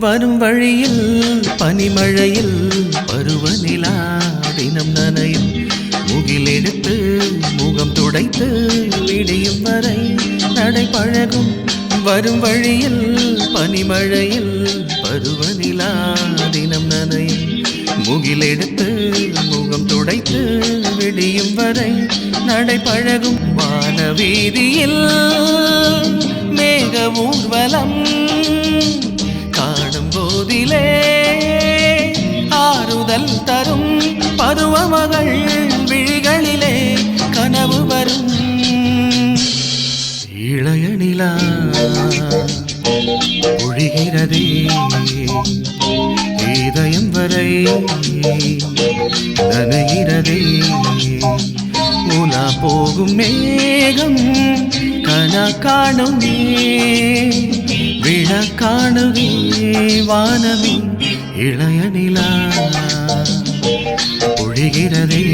வரும் வழியில் பனிமழையில் பருவநிலா தினம் நனையும் முகிலெடுத்து முகம் துடைத்து விடியும் வரை நடை பழகும் வரும் வழியில் பனிமழையில் பருவநிலா தினம் நனையும் முகிலெடுத்து முகம் துடைத்து விடியும் வரை நடை பழகும் வானவீதியில் மேக ஊர்வலம் காணும் போதிலே ஆறுதல் தரும் பருவமகள் விழிகளிலே கனவு வரும் இளைய நிலா ஒழிகிறதே இதயம் வரை நனைகிறதே உலா போகும் மேகம் கனா காணுமே விழ காணுவே வானமே இளைய நிலா ஒழிகிறதே